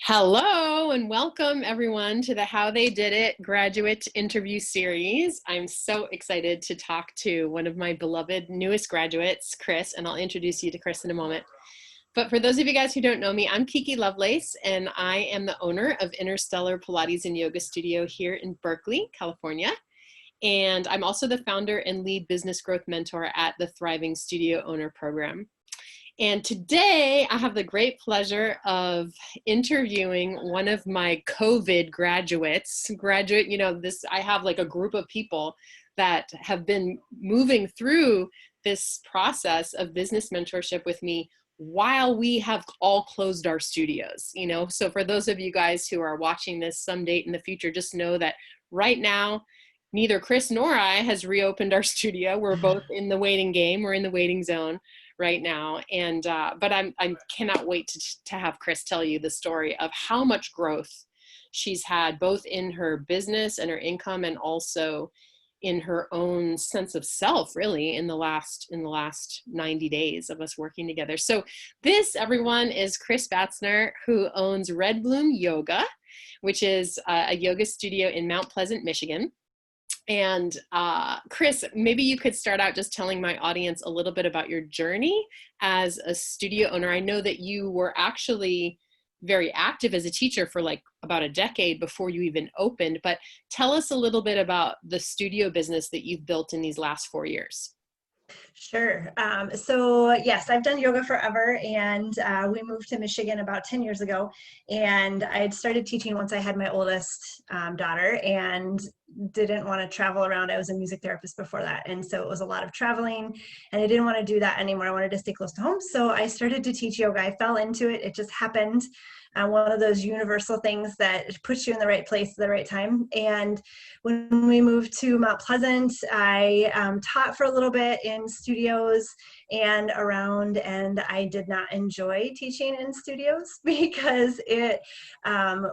Hello and welcome everyone to the How They Did It graduate interview series. I'm so excited to talk to one of my beloved newest graduates, Kris, and I'll introduce you to Kris in a moment. But for those of you guys who don't know me, I'm Kiki Lovelace, and I am the owner of Interstellar Pilates and Yoga Studio here in Berkeley, California. And I'm also the founder and lead business growth mentor at the Thriving Studio Owner Program. And today I have the great pleasure of interviewing one of my COVID graduates. I have like a group of people that have been moving through this process of business mentorship with me while we have all closed our studios, So for those of you guys who are watching this some date in the future, just know that right now, neither Kris nor I has reopened our studio. We're both in the waiting game. We're in the waiting zone right now. And, but I cannot wait to have Kris tell you the story of how much growth she's had, both in her business and her income, and also in her own sense of self, really, in the last 90 days of us working together. So this, everyone, is Kris Batzner, who owns Red Bloom Yoga, which is a yoga studio in Mount Pleasant, Michigan. And Kris, maybe you could start out just telling my audience a little bit about your journey as a studio owner. I know that you were actually very active as a teacher for like about a decade before you even opened, but tell us a little bit about the studio business that you've built in these last 4 years. Sure. So yes, I've done yoga forever, and we moved to Michigan about 10 years ago, and I had started teaching once I had my oldest daughter and didn't want to travel around. I was a music therapist before that, and so it was a lot of traveling, and I didn't want to do that anymore. I wanted to stay close to home, so I started to teach yoga. I fell into it. It just happened. One of those universal things that puts you in the right place at the right time. And when we moved to Mount Pleasant, I taught for a little bit in studios and around, and I did not enjoy teaching in studios because it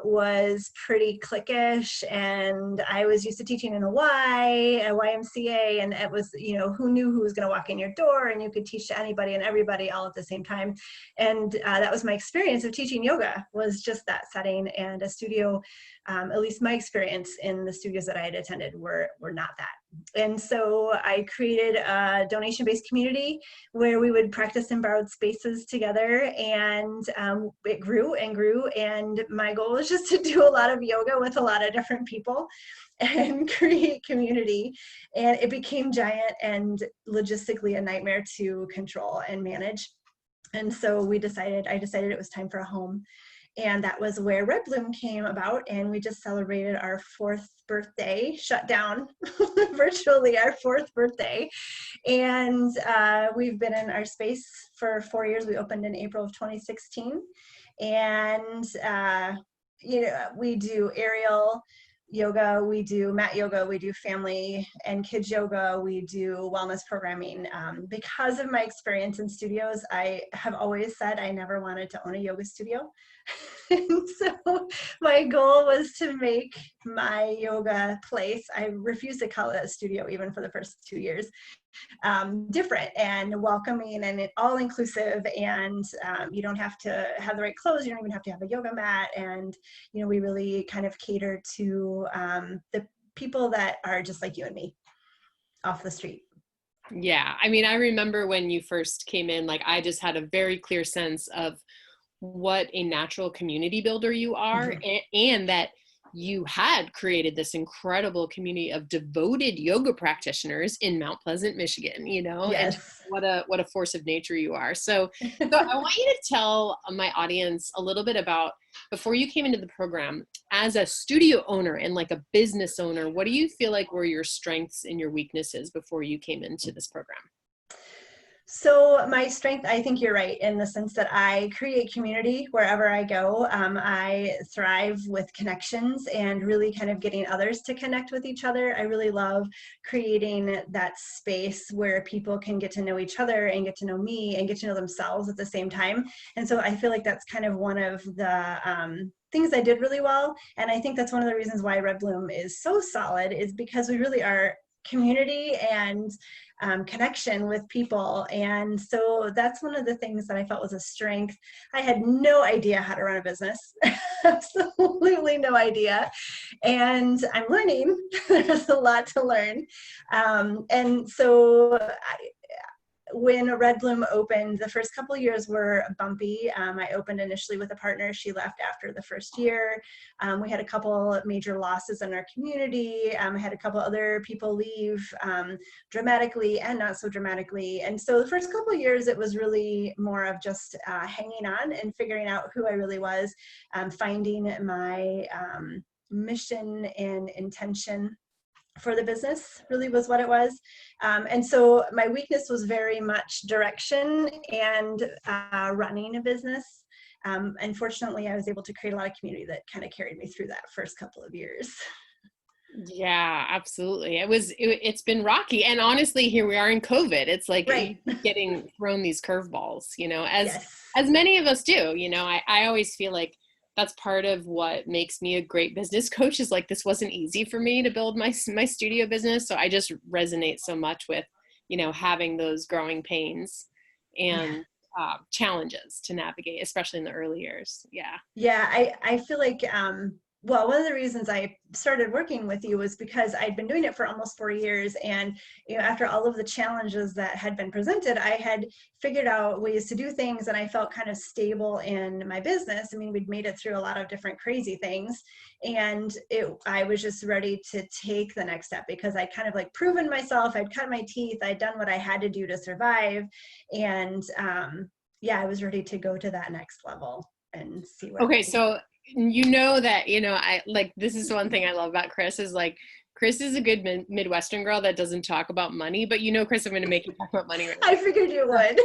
was pretty cliquish, and I was used to teaching in a YMCA, and it was, who knew who was going to walk in your door, and you could teach to anybody and everybody all at the same time. And that was my experience of teaching yoga, was just that setting. And a studio, at least my experience in the studios that I had attended were not that. And so I created a donation-based community where we would practice in borrowed spaces together, and it grew and grew. And my goal was just to do a lot of yoga with a lot of different people and create community. And it became giant and logistically a nightmare to control and manage. And so I decided it was time for a home. And that was where Red Bloom came about. And we just celebrated our 4th birthday, shut down virtually our 4th birthday. And we've been in our space for 4 years. We opened in April of 2016. And, we do aerial yoga, we do mat yoga, we do family and kids yoga, we do wellness programming. Because of my experience in studios, I have always said I never wanted to own a yoga studio. And so my goal was to make my yoga place, I refused to call it a studio even for the first 2 years, different and welcoming and all inclusive. And you don't have to have the right clothes. You don't even have to have a yoga mat. And, we really kind of cater to the people that are just like you and me off the street. Yeah. I mean, I remember when you first came in, like I just had a very clear sense of what a natural community builder you are, mm-hmm. and that you had created this incredible community of devoted yoga practitioners in Mount Pleasant, Michigan, Yes. And what a force of nature you are. So I want you to tell my audience a little bit about, before you came into the program, as a studio owner and like a business owner, what do you feel like were your strengths and your weaknesses before you came into this program? So my strength, I think you're right, in the sense that I create community wherever I go. I thrive with connections and really kind of getting others to connect with each other. I really love creating that space where people can get to know each other and get to know me and get to know themselves at the same time. And so I feel like that's kind of one of the things I did really well. And I think that's one of the reasons why Red Bloom is so solid, is because we really are community and connection with people. And so that's one of the things that I felt was a strength. I had no idea how to run a business, absolutely no idea. And I'm learning. There's a lot to learn. And so when Red Bloom opened, the first couple of years were bumpy. I opened initially with a partner. She left after the first year. We had a couple major losses in our community. I had a couple other people leave dramatically and not so dramatically. And so the first couple of years, it was really more of just hanging on and figuring out who I really was, finding my mission and intention for the business really was what it was. And so my weakness was very much direction and running a business. Unfortunately, I was able to create a lot of community that kind of carried me through that first couple of years. Yeah, absolutely. It's been rocky. And honestly, here we are in COVID. It's like right. getting thrown these curveballs, as Yes. as many of us do. I always feel like that's part of what makes me a great business coach is like, this wasn't easy for me to build my studio business. So I just resonate so much with, having those growing pains and challenges to navigate, especially in the early years. Yeah. Yeah. I feel like, well, one of the reasons I started working with you was because I'd been doing it for almost 4 years. And, after all of the challenges that had been presented, I had figured out ways to do things and I felt kind of stable in my business. I mean, we'd made it through a lot of different crazy things and I was just ready to take the next step because I'd kind of like proven myself. I'd cut my teeth. I'd done what I had to do to survive. And I was ready to go to that next level and see what. Okay. So that, I like, this is one thing I love about Kris is like, Kris is a good Midwestern girl that doesn't talk about money, but Kris, I'm going to make you talk about money right now. I figured you would.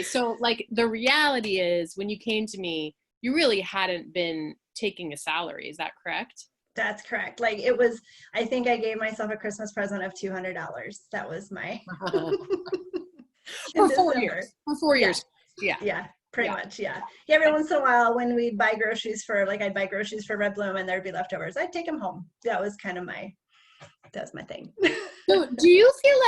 So like the reality is when you came to me, you really hadn't been taking a salary. Is that correct? That's correct. Like it was, I think I gave myself a Christmas present of $200. That was my. For 4 years. For 4 years. Yeah. Yeah. Pretty much, yeah. Every once in a while, when we'd buy groceries I'd buy groceries for Red Bloom, and there'd be leftovers. I'd take them home. That was kind of that's my thing. So, do you feel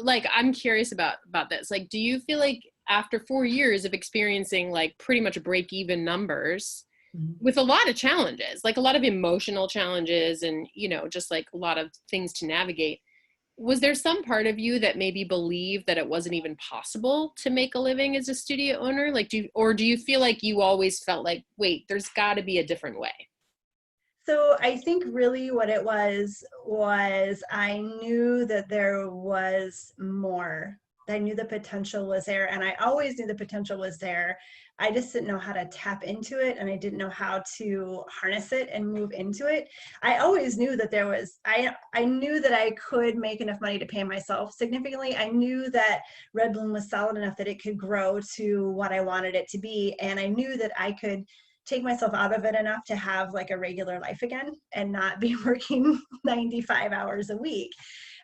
like I'm curious about this? Like, do you feel like after 4 years of experiencing like pretty much break-even numbers, with a lot of challenges, like a lot of emotional challenges, and just like a lot of things to navigate, was there some part of you that maybe believed that it wasn't even possible to make a living as a studio owner? Like, do you feel like you always felt like, wait, there's got to be a different way? So I think really what it was I knew that there was more. I knew the potential was there, and I always knew the potential was there. I just didn't know how to tap into it, and I didn't know how to harness it and move into it. I always knew that there was, I knew that I could make enough money to pay myself significantly. I knew that Red Bloom was solid enough that it could grow to what I wanted it to be, and I knew that I could take myself out of it enough to have like a regular life again and not be working 95 hours a week.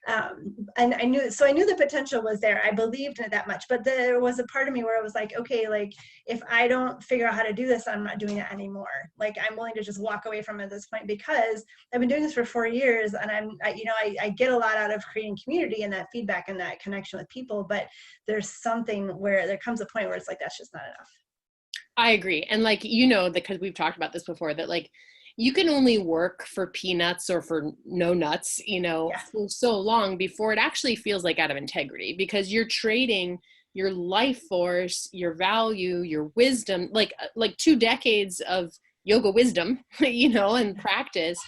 And I knew the potential was there. I believed in it that much, but there was a part of me where I was like, okay, like if I don't figure out how to do this, I'm not doing it anymore. Like I'm willing to just walk away from it at this point because I've been doing this for 4 years and I get a lot out of creating community and that feedback and that connection with people, but there's something where there comes a point where it's like, that's just not enough. I agree. And like, because we've talked about this before, that like, you can only work for peanuts or for no nuts, for so long before it actually feels like out of integrity, because you're trading your life force, your value, your wisdom, like 2 decades of yoga wisdom, and practice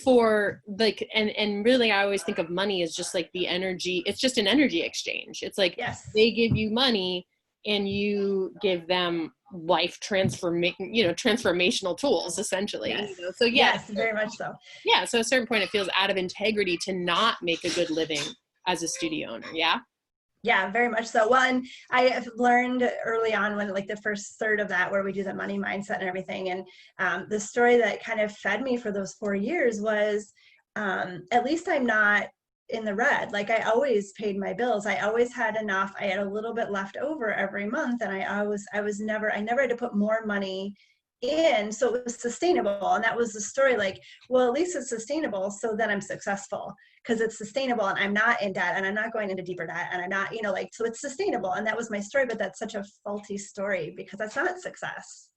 for like, and really I always think of money as just like the energy. It's just an energy exchange. It's like they give you money and you give them life transformational tools essentially. So yes, very much so. Yeah, so at a certain point it feels out of integrity to not make a good living as a studio owner. Yeah, very much so. Well, and I have learned early on when like the first third of that where we do the money mindset and everything, and the story that kind of fed me for those 4 years was at least I'm not in the red. Like I always paid my bills. I always had enough. I had a little bit left over every month. And I never had to put more money in, so it was sustainable. And that was the story, like, well, at least it's sustainable, so then I'm successful because it's sustainable and I'm not in debt and I'm not going into deeper debt and I'm not, like, so it's sustainable. And that was my story, but that's such a faulty story because that's not success,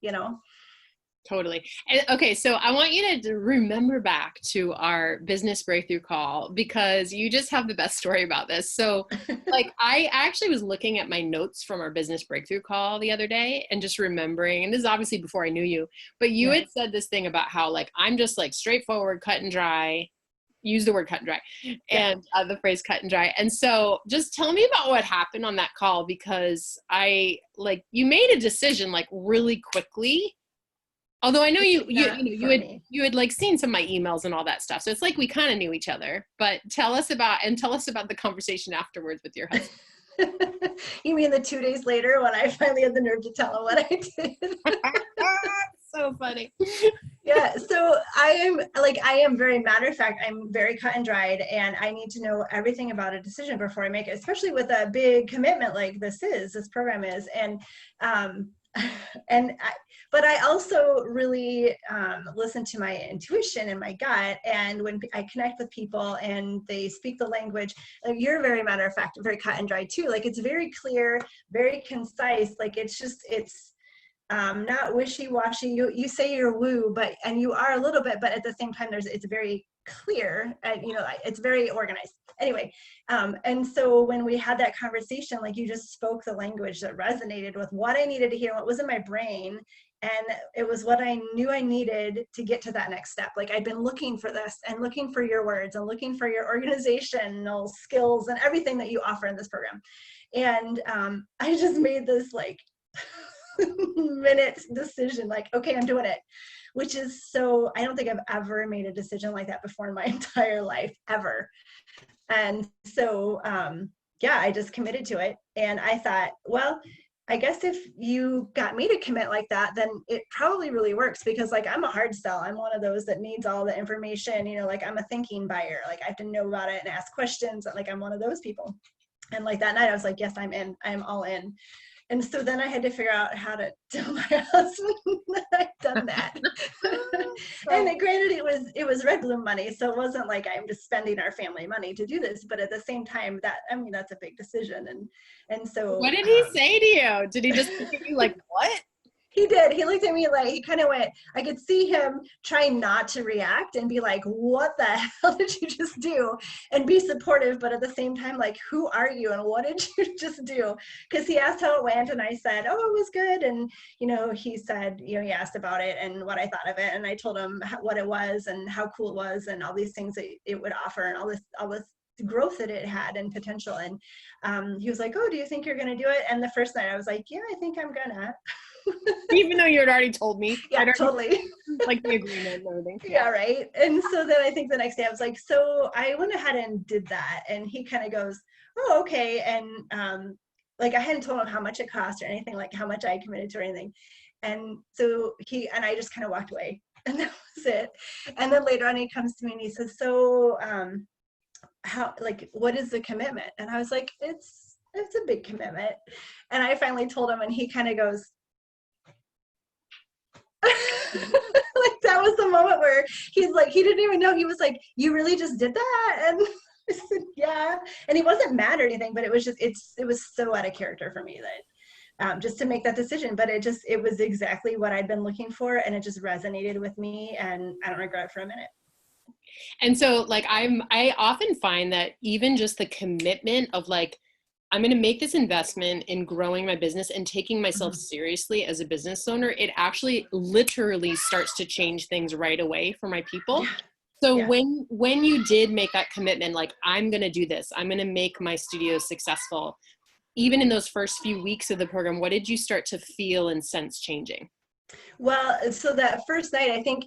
Totally. And okay, so I want you to remember back to our business breakthrough call because you just have the best story about this. So like I actually was looking at my notes from our business breakthrough call the other day and just remembering, and this is obviously before I knew you, but you had said this thing about how like I'm just like straightforward, cut and dry. Use the word cut and dry and the phrase cut and dry. And so just tell me about what happened on that call, because you made a decision like really quickly. Although I know you had like seen some of my emails and all that stuff. So it's like we kind of knew each other, but tell us about the conversation afterwards with your husband. You mean the 2 days later when I finally had the nerve to tell him what I did? So funny. Yeah. So I am very matter of fact, I'm very cut and dried, and I need to know everything about a decision before I make it, especially with a big commitment like this program is. And, but I also really listen to my intuition and my gut. And when I connect with people and they speak the language, like you're very matter of fact, very cut and dry too. Like it's very clear, very concise. Like it's not wishy-washy. You say you're woo, and you are a little bit, but at the same time, it's very clear, and it's very organized. Anyway, and so when we had that conversation, like you just spoke the language that resonated with what I needed to hear, what was in my brain, and it was what I knew I needed to get to that next step. Like I'd been looking for this and looking for your words and looking for your organizational skills and everything that you offer in this program. And I just made this like minute decision, like, okay, I'm doing it, which is so, I don't think I've ever made a decision like that before in my entire life, ever. And so, I just committed to it. And I thought, well, I guess if you got me to commit like that, then it probably really works, because like I'm a hard sell. I'm one of those that needs all the information, like I'm a thinking buyer. Like I have to know about it and ask questions. Like I'm one of those people. And like that night I was like, yes, I'm in, I'm all in. And so then I had to figure out how to tell my husband that I'd done that. And granted, it was red bloom money, so it wasn't like I'm just spending our family money to do this. But at the same time, that's a big decision. And so what did he say to you? Did he just look at you like, what? He did. He looked at me like, he kind of went, I could see him trying not to react and be like, what the hell did you just do? And be supportive, but at the same time, like, who are you and what did you just do? Because he asked how it went and I said, oh, it was good. And, he said, he asked about it and what I thought of it. And I told him what it was and how cool it was and all these things that it would offer and all this growth that it had and potential. And he was like, oh, do you think you're going to do it? And the first night I was like, yeah, I think I'm gonna. Even though you had already told me. Yeah, totally. Like the agreement and everything. Yeah, right. And so then I think the next day I was like, so I went ahead and did that. And he kind of goes, oh, okay. And like I hadn't told him how much it cost or anything, like how much I committed to or anything. And so I just kind of walked away and that was it. And then later on he comes to me and he says, so what is the commitment? And I was like, it's a big commitment. And I finally told him and he kind of goes, like that was the moment where he's like, he didn't even know. He was like, you really just did that? And I said, yeah. And he wasn't mad or anything, but it was just, it was so out of character for me that just to make that decision. But it was exactly what I'd been looking for. And it just resonated with me and I don't regret it for a minute. And so like, I often find that even just the commitment of like, I'm going to make this investment in growing my business and taking myself seriously as a business owner, it actually literally starts to change things right away for my people. Yeah. So yeah. When you did make that commitment, like I'm going to do this, I'm going to make my studio successful, even in those first few weeks of the program, what did you start to feel and sense changing? Well, so that first night, I think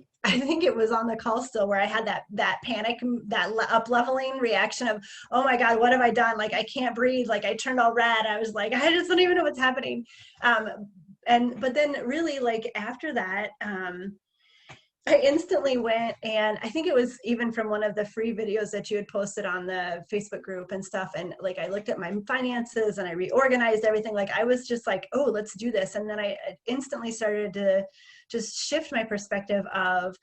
it was on the call still where I had that panic, that up leveling reaction of, oh my God, what have I done? Like, I can't breathe. Like I turned all red. I was like, I just don't even know what's happening. But then really like after that, I instantly went, and I think it was even from one of the free videos that you had posted on the Facebook group and stuff. And like, I looked at my finances and I reorganized everything. Like, I was just like, oh, let's do this. And then I instantly started to just shift my perspective of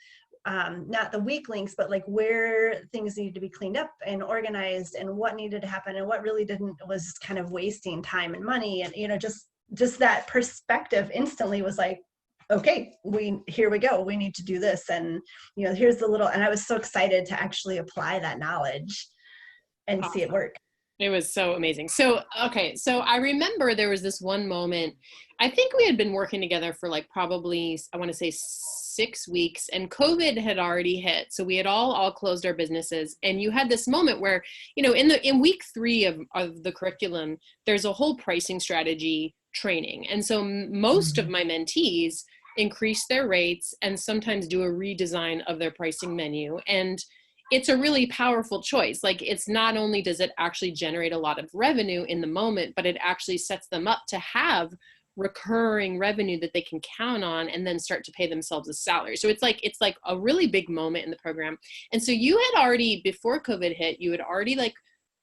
not the weak links, but like where things needed to be cleaned up and organized and what needed to happen and what really didn't, was kind of wasting time and money. And, just that perspective instantly was like, okay, here we go. We need to do this. And, here's the little, and I was so excited to actually apply that knowledge and see it work. It was so amazing. So, okay. So I remember there was this one moment, I think we had been working together for like probably, I want to say 6 weeks, and COVID had already hit. So we had all closed our businesses. And you had this moment where, in week 3 of the curriculum, there's a whole pricing strategy training. And so most of my mentees increase their rates and sometimes do a redesign of their pricing menu. And it's a really powerful choice. Like, it's not only does it actually generate a lot of revenue in the moment, but it actually sets them up to have recurring revenue that they can count on and then start to pay themselves a salary. So it's like a really big moment in the program. And so you had already, before COVID hit, you had already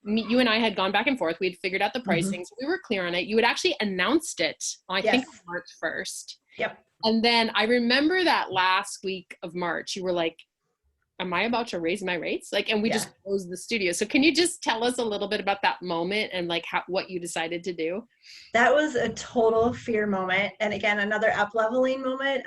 you and I had gone back and forth. We had figured out the pricing. So we were clear on it. You had actually announced it, I think March 1st. Yep. And then I remember that last week of March, you were like, am I about to raise my rates? And we just closed the studio. So can you just tell us a little bit about that moment and what you decided to do? That was a total fear moment. And again, another up-leveling moment,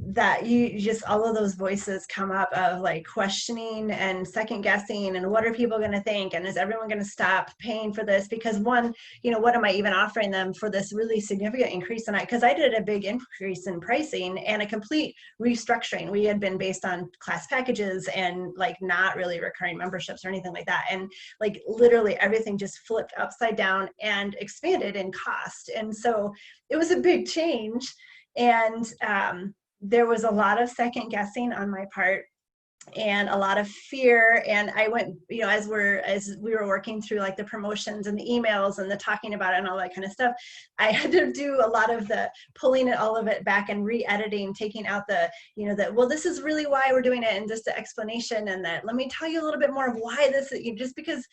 that you just, all of those voices come up of like questioning and second guessing and what are people going to think? And is everyone going to stop paying for this? Because one, what am I even offering them for this really significant increase? And because I did a big increase in pricing and a complete restructuring. We had been based on class packages and like not really recurring memberships or anything like that. And like literally everything just flipped upside down and expanded in cost. And so it was a big change. And there was a lot of second guessing on my part and a lot of fear. And I went, as we were working through like the promotions and the emails and the talking about it and all that kind of stuff, I had to do a lot of the pulling all of it back and re-editing, taking out the, well, this is really why we're doing it, and just the explanation, and that let me tell you a little bit more of why this is, just because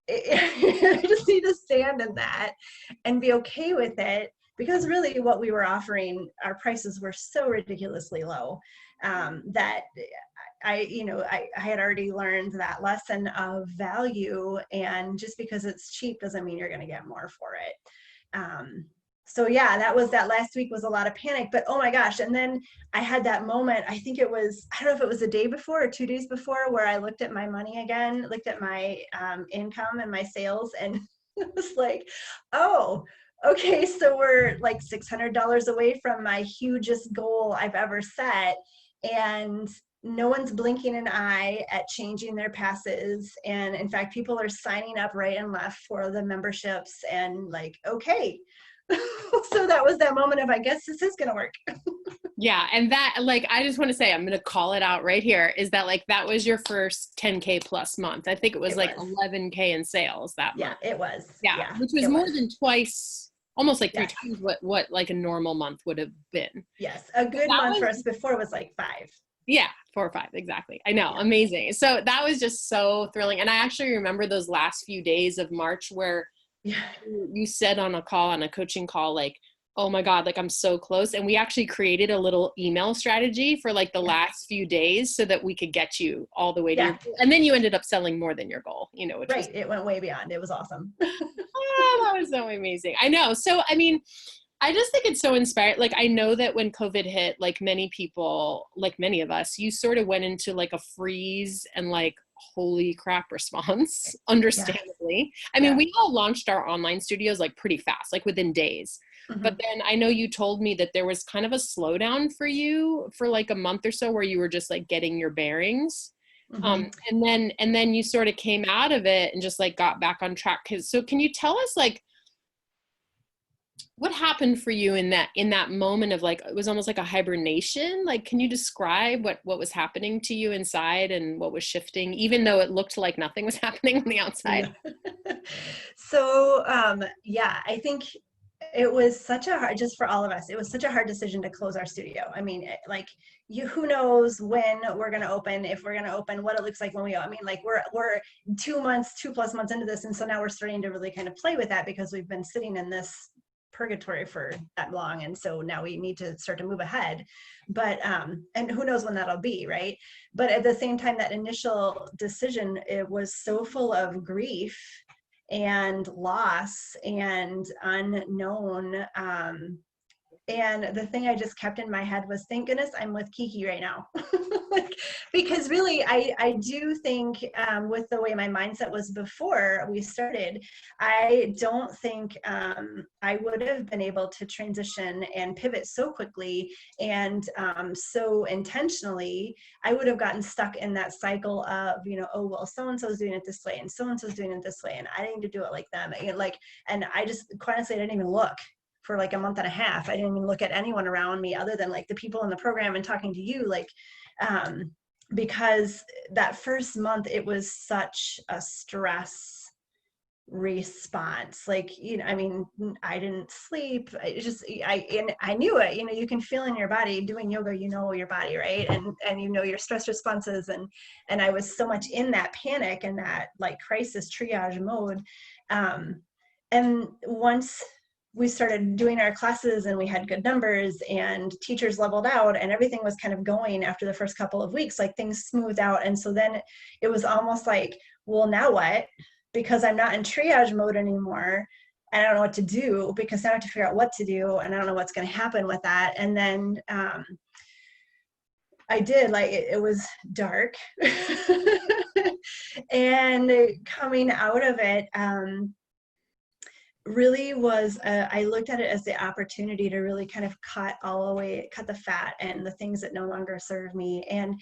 I just need to stand in that and be okay with it. Because really what we were offering, our prices were so ridiculously low that I had already learned that lesson of value, and just because it's cheap doesn't mean you're going to get more for it. So yeah, that last week was a lot of panic, but oh my gosh. And then I had that moment, I think it was, I don't know if it was a day before or 2 days before, where I looked at my money again, looked at my income and my sales, and it was like, oh, okay, so we're like $600 away from my hugest goal I've ever set, and no one's blinking an eye at changing their passes. And in fact, people are signing up right and left for the memberships, and like, okay. So that was that moment of, I guess this is going to work. Yeah. And that, I just want to say, I'm going to call it out right here, is that that was your first 10K plus month. I think it was 11K in sales that month. Yeah, it was. Yeah. Which was more than twice, almost 3 times what a normal month would have been. Yes. A good month for us before was 5. Yeah, 4 or 5. Exactly. I know. Yeah. Amazing. So that was just so thrilling. And I actually remember those last few days of March where you said on a coaching call, oh my God, I'm so close. And we actually created a little email strategy for the last few days so that we could get you all the way to your goal. And then you ended up selling more than your goal, which was, it went way beyond. It was awesome. Oh, that was so amazing. I know. So, I mean, I just think it's so inspiring. I know that when COVID hit, many people, many of us, you sort of went into a freeze and holy crap response, understandably. I mean, we all launched our online studios pretty fast, within days. Mm-hmm. But then I know you told me that there was kind of a slowdown for you for a month or so where you were just getting your bearings. Mm-hmm. And then you sort of came out of it and just got back on track. So can you tell us what happened for you in that moment of it was almost like a hibernation? Can you describe what was happening to you inside and what was shifting, even though it looked like nothing was happening on the outside? So, I think it was such a hard, just for all of us, it was such a hard decision to close our studio. I mean, like, who knows when we're going to open, if we're going to open, what it looks like when we, I mean, like we're 2+ months into this. And so now we're starting to really kind of play with that because we've been sitting in this purgatory for that long. And so now we need to start to move ahead, but, and who knows when that'll be, right? But at the same time, that initial decision, it was so full of grief and loss and unknown. And the thing I just kept in my head was, thank goodness I'm with Kiki right now. Like, because really, I do think with the way my mindset was before we started, I don't think I would have been able to transition and pivot so quickly and so intentionally. I would have gotten stuck in that cycle of, oh, well, so-and-so's doing it this way and so-and-so's doing it this way, and I need to do it like them. And I just, quite honestly, I didn't even look for like a month and a half. I didn't even look at anyone around me other than like the people in the program and talking to you, like, because that first month, it was such a stress response. Like, I mean, I didn't sleep. I knew it, you can feel in your body doing yoga, your body, right? And your stress responses. And I was so much in that panic and that like crisis triage mode. And once we started doing our classes and we had good numbers and teachers leveled out and everything was kind of going after the first couple of weeks, like things smoothed out. And so then it was almost like, well, now what? Because I'm not in triage mode anymore. I don't know what to do because now I have to figure out what to do. And I don't know what's going to happen with that. And then I did, like, it was dark. And coming out of it, really was, I looked at it as the opportunity to really kind of cut the fat and the things that no longer serve me. And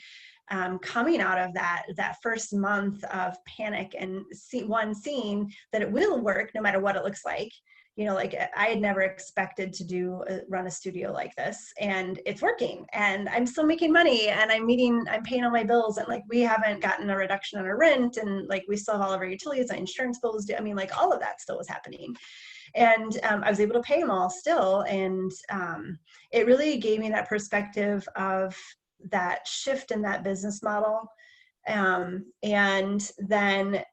coming out of that first month of panic and seeing that it will work no matter what it looks like. Like I had never expected to run a studio like this, and it's working, and I'm still making money, and I'm paying all my bills, and like we haven't gotten a reduction on our rent, and like we still have all of our utilities and insurance bills. I mean, like all of that still was happening, and I was able to pay them all still, and it really gave me that perspective of that shift in that business model, and then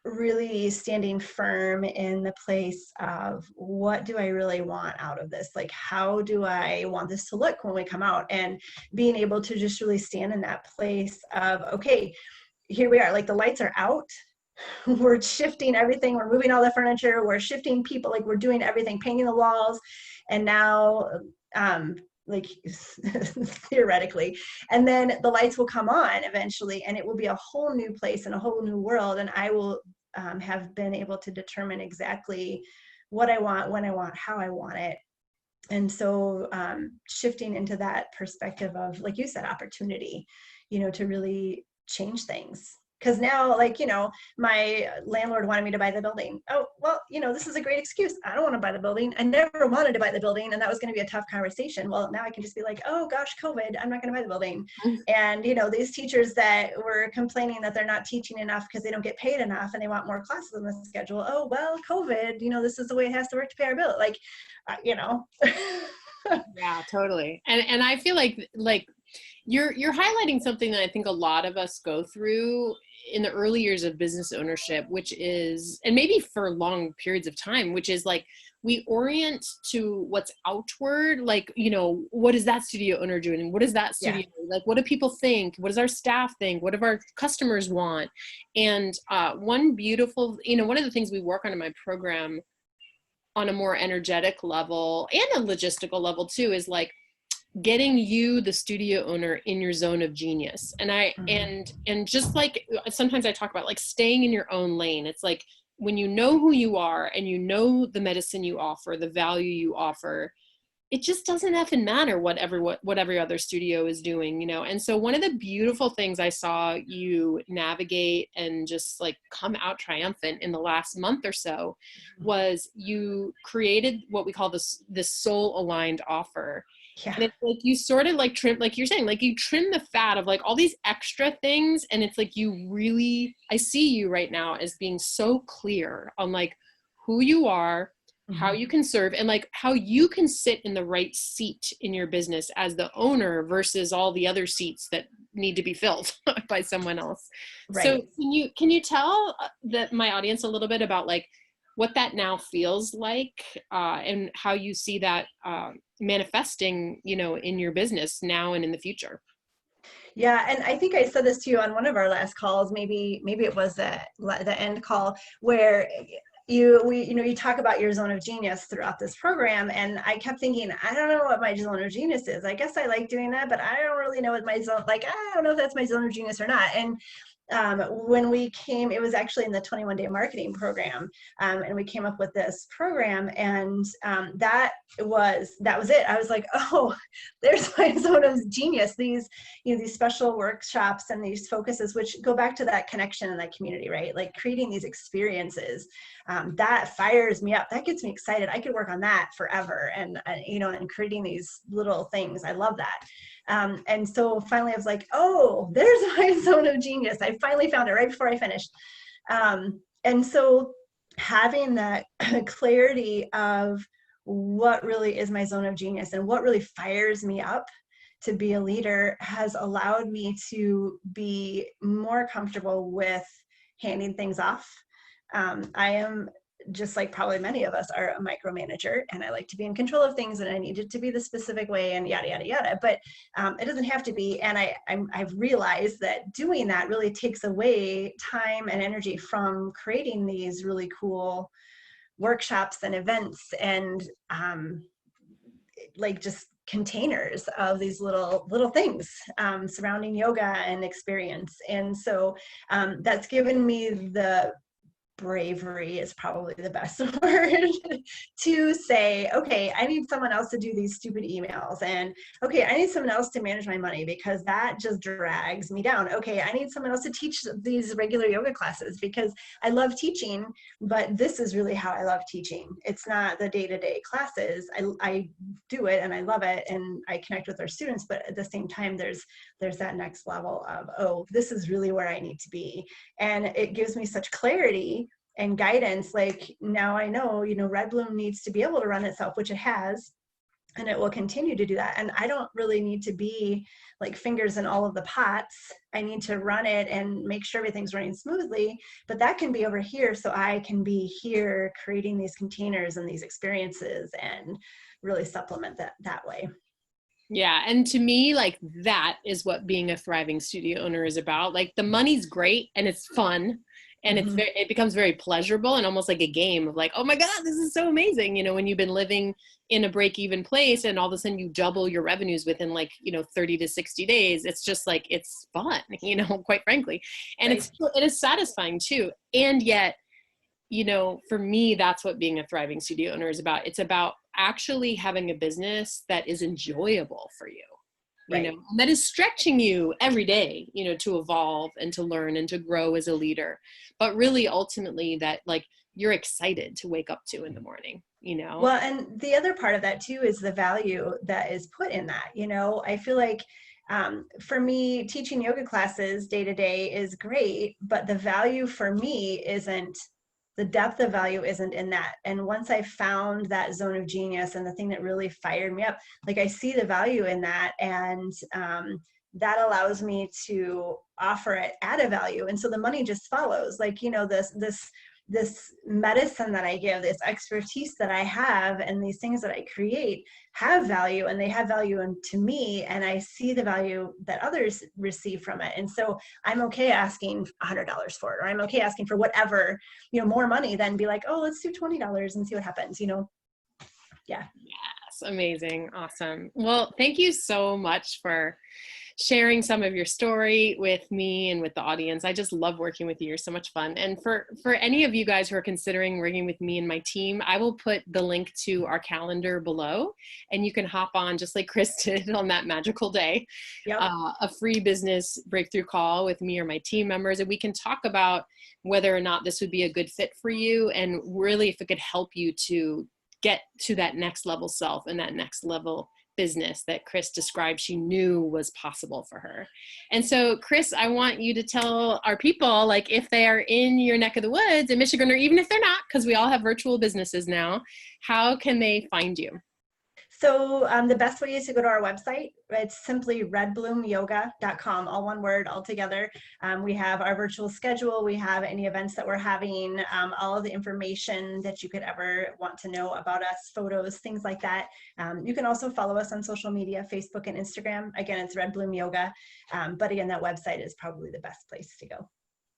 really standing firm in the place of what do I really want out of this? Like, how do I want this to look when we come out? And being able to just really stand in that place of, okay, here we are, like the lights are out. We're shifting everything. We're moving all the furniture. We're shifting people. Like we're doing everything, painting the walls. And now, like theoretically, and then the lights will come on eventually, and it will be a whole new place and a whole new world, and I will have been able to determine exactly what I want, when I want, how I want it. And so shifting into that perspective of, like you said, opportunity, to really change things. Because now, like, my landlord wanted me to buy the building. Oh, well, this is a great excuse. I don't want to buy the building. I never wanted to buy the building. And that was going to be a tough conversation. Well, now I can just be like, oh gosh, COVID, I'm not going to buy the building. And, these teachers that were complaining that they're not teaching enough because they don't get paid enough and they want more classes on the schedule. Oh, well, COVID, this is the way it has to work to pay our bill. Like, Yeah, totally. And I feel like you're highlighting something that I think a lot of us go through in the early years of business ownership, which is, and maybe for long periods of time, which is like, we orient to what's outward, like, what is that studio owner doing? And what is that studio? Yeah. Like, what do people think? What does our staff think? What do our customers want? And one beautiful, one of the things we work on in my program on a more energetic level and a logistical level too, is like, getting you, the studio owner, in your zone of genius. And and just like, sometimes I talk about like staying in your own lane. It's like, when you know who you are and you know the medicine you offer, the value you offer, it just doesn't effing matter what every other studio is doing, And so one of the beautiful things I saw you navigate and just like come out triumphant in the last month or so was you created what we call this SoulAligned Offer. Yeah. And it's like, you sort of like trim, like you're saying, like you trim the fat of like all these extra things. And it's like, I see you right now as being so clear on like who you are, how Mhm. you can serve, and like how you can sit in the right seat in your business as the owner versus all the other seats that need to be filled by someone else. So Right. can you tell that my audience a little bit about like what that now feels like, and how you see that manifesting, in your business now and in the future? Yeah, and I think I said this to you on one of our last calls. Maybe it was the end call where you talk about your zone of genius throughout this program, and I kept thinking, I don't know what my zone of genius is. I guess I like doing that, but I don't really know what my zone, like I don't know if that's my zone of genius or not. And when we came, it was actually in the 21-day marketing program, and we came up with this program, and that was it. I was like, oh, there's my zone of genius. These special workshops and these focuses, which go back to that connection and that community, right? Like creating these experiences, that fires me up. That gets me excited. I could work on that forever, and creating these little things. I love that. And so finally I was like, oh, there's my zone of genius. I finally found it right before I finished. And so having that clarity of what really is my zone of genius and what really fires me up to be a leader has allowed me to be more comfortable with handing things off. I am, just like probably many of us, are a micromanager, and I like to be in control of things, and I need it to be the specific way, and yada yada yada. But it doesn't have to be. And I've realized that doing that really takes away time and energy from creating these really cool workshops and events, and like just containers of these little things surrounding yoga and experience. And so that's given me the bravery, is probably the best word, to say, okay, I need someone else to do these stupid emails, and okay, I need someone else to manage my money because that just drags me down. Okay, I need someone else to teach these regular yoga classes because I love teaching, but this is really how I love teaching. It's not the day-to-day classes. I do it and I love it and I connect with our students, but at the same time there's that next level of, oh, this is really where I need to be. And it gives me such clarity and guidance. Like now I know, Red Bloom needs to be able to run itself, which it has, and it will continue to do that. And I don't really need to be like fingers in all of the pots. I need to run it and make sure everything's running smoothly, but that can be over here. So I can be here creating these containers and these experiences and really supplement that way. Yeah. And to me, like that is what being a thriving studio owner is about. Like the money's great and it's fun and Mm-hmm. it becomes very pleasurable and almost like a game of like, oh my God, this is so amazing. When you've been living in a break-even place and all of a sudden you double your revenues within like, 30 to 60 days, it's just like, it's fun, quite frankly. And Right. it is satisfying too. And yet, for me, that's what being a thriving studio owner is about. It's about actually having a business that is enjoyable for you, Right. and that is stretching you every day, to evolve and to learn and to grow as a leader. But really, ultimately, that like you're excited to wake up to in the morning. Well, and the other part of that too is the value that is put in that. I feel like for me, teaching yoga classes day to day is great, but the value for me isn't, the depth of value isn't in that. And once I found that zone of genius and the thing that really fired me up, like I see the value in that, and that allows me to offer it at a value. And so the money just follows. Like, this medicine that I give, this expertise that I have, and these things that I create have value, and they have value to me, and I see the value that others receive from it. And so I'm okay asking $100 for it, or I'm okay asking for whatever, more money than be like, oh, let's do $20 and see what happens, Yeah. Yes, amazing. Awesome. Well, thank you so much for sharing some of your story with me and with the audience. I just love working with you. You're so much fun. And for any of you guys who are considering working with me and my team, I will put the link to our calendar below, and you can hop on just like Kris did on that magical day, Yep. a free business breakthrough call with me or my team members. And we can talk about whether or not this would be a good fit for you, and really if it could help you to get to that next level self and that next level business that Kris described she knew was possible for her. And so, Kris, I want you to tell our people, like, if they are in your neck of the woods in Michigan, or even if they're not, because we all have virtual businesses now, how can they find you? So the best way is to go to our website. It's simply redbloomyoga.com, all one word, all together. We have our virtual schedule. We have any events that we're having, all of the information that you could ever want to know about us, photos, things like that. You can also follow us on social media, Facebook and Instagram. Again, it's Red Bloom Yoga. But again, that website is probably the best place to go.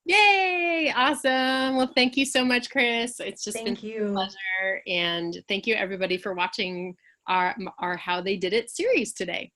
Yay! Awesome. Well, thank you so much, Kris. It's just been Thank you. a pleasure. And thank you, everybody, for watching our How They Did It series today.